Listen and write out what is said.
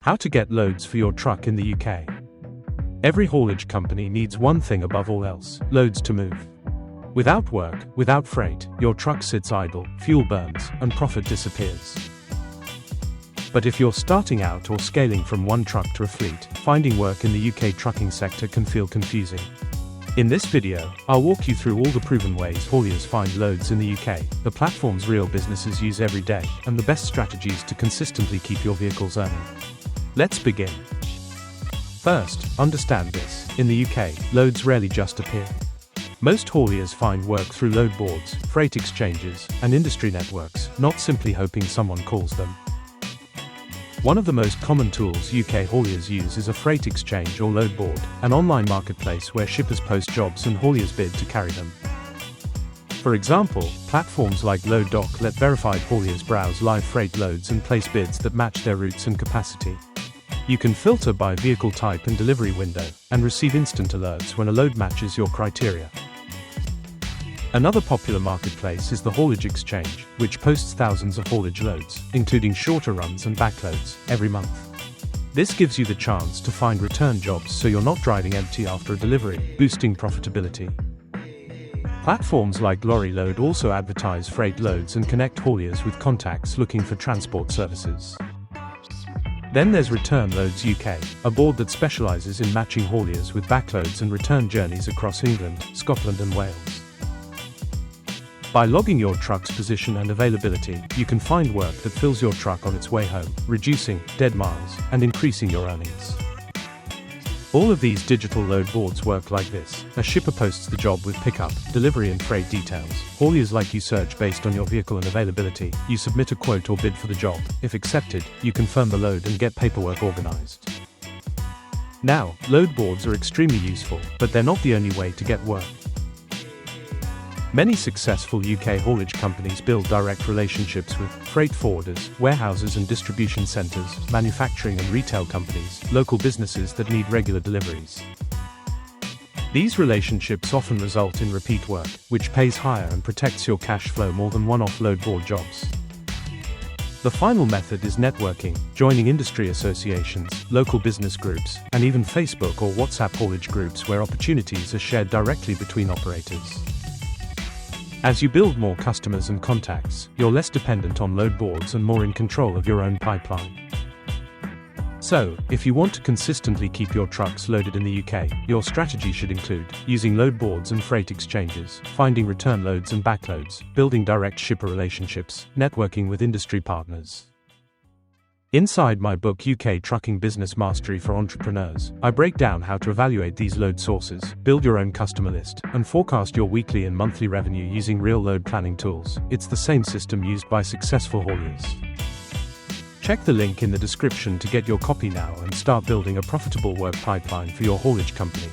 How to get loads for your truck in the UK. Every haulage company needs one thing above all else: loads to move. Without work, without freight, your truck sits idle, fuel burns, and profit disappears. But if you're starting out or scaling from one truck to a fleet, finding work in the UK trucking sector can feel confusing. In this video, I'll walk you through all the proven ways hauliers find loads in the UK, the platforms real businesses use every day, and the best strategies to consistently keep your vehicles earning. Let's begin. First, understand this: in the UK, loads rarely just appear. Most hauliers find work through load boards, freight exchanges, and industry networks, not simply hoping someone calls them. One of the most common tools UK hauliers use is a freight exchange or load board, an online marketplace where shippers post jobs and hauliers bid to carry them. For example, platforms like LoadDoc let verified hauliers browse live freight loads and place bids that match their routes and capacity. You can filter by vehicle type and delivery window, and receive instant alerts when a load matches your criteria. Another popular marketplace is the Haulage exchange, which posts thousands of haulage loads, including shorter runs and backloads, every month. This gives you the chance to find return jobs so you're not driving empty after a delivery, boosting profitability. Platforms like Lorry Load also advertise freight loads and connect hauliers with contacts looking for transport services. Then there's Return Loads UK, a board that specializes in matching hauliers with backloads and return journeys across England, Scotland and Wales. By logging your truck's position and availability, you can find work that fills your truck on its way home, reducing dead miles and increasing your earnings. All of these digital load boards work like this: a shipper posts the job with pickup, delivery and freight details. Hauliers like you search based on your vehicle and availability. You submit a quote or bid for the job. If accepted, you confirm the load and get paperwork organized. Now, load boards are extremely useful, but they're not the only way to get work. Many successful UK haulage companies build direct relationships with freight forwarders, warehouses and distribution centers, manufacturing and retail companies, local businesses that need regular deliveries. These relationships often result in repeat work, which pays higher and protects your cash flow more than one-off load board jobs. The final method is networking, joining industry associations, local business groups, and even Facebook or WhatsApp haulage groups where opportunities are shared directly between operators. As you build more customers and contacts, you're less dependent on load boards and more in control of your own pipeline. So, if you want to consistently keep your trucks loaded in the UK, your strategy should include using load boards and freight exchanges, finding return loads and backloads, building direct shipper relationships, networking with industry partners. Inside my book UK Trucking Business Mastery for Entrepreneurs, I break down how to evaluate these load sources, build your own customer list, and forecast your weekly and monthly revenue using real load planning tools. It's the same system used by successful hauliers. Check the link in the description to get your copy now and start building a profitable work pipeline for your haulage company.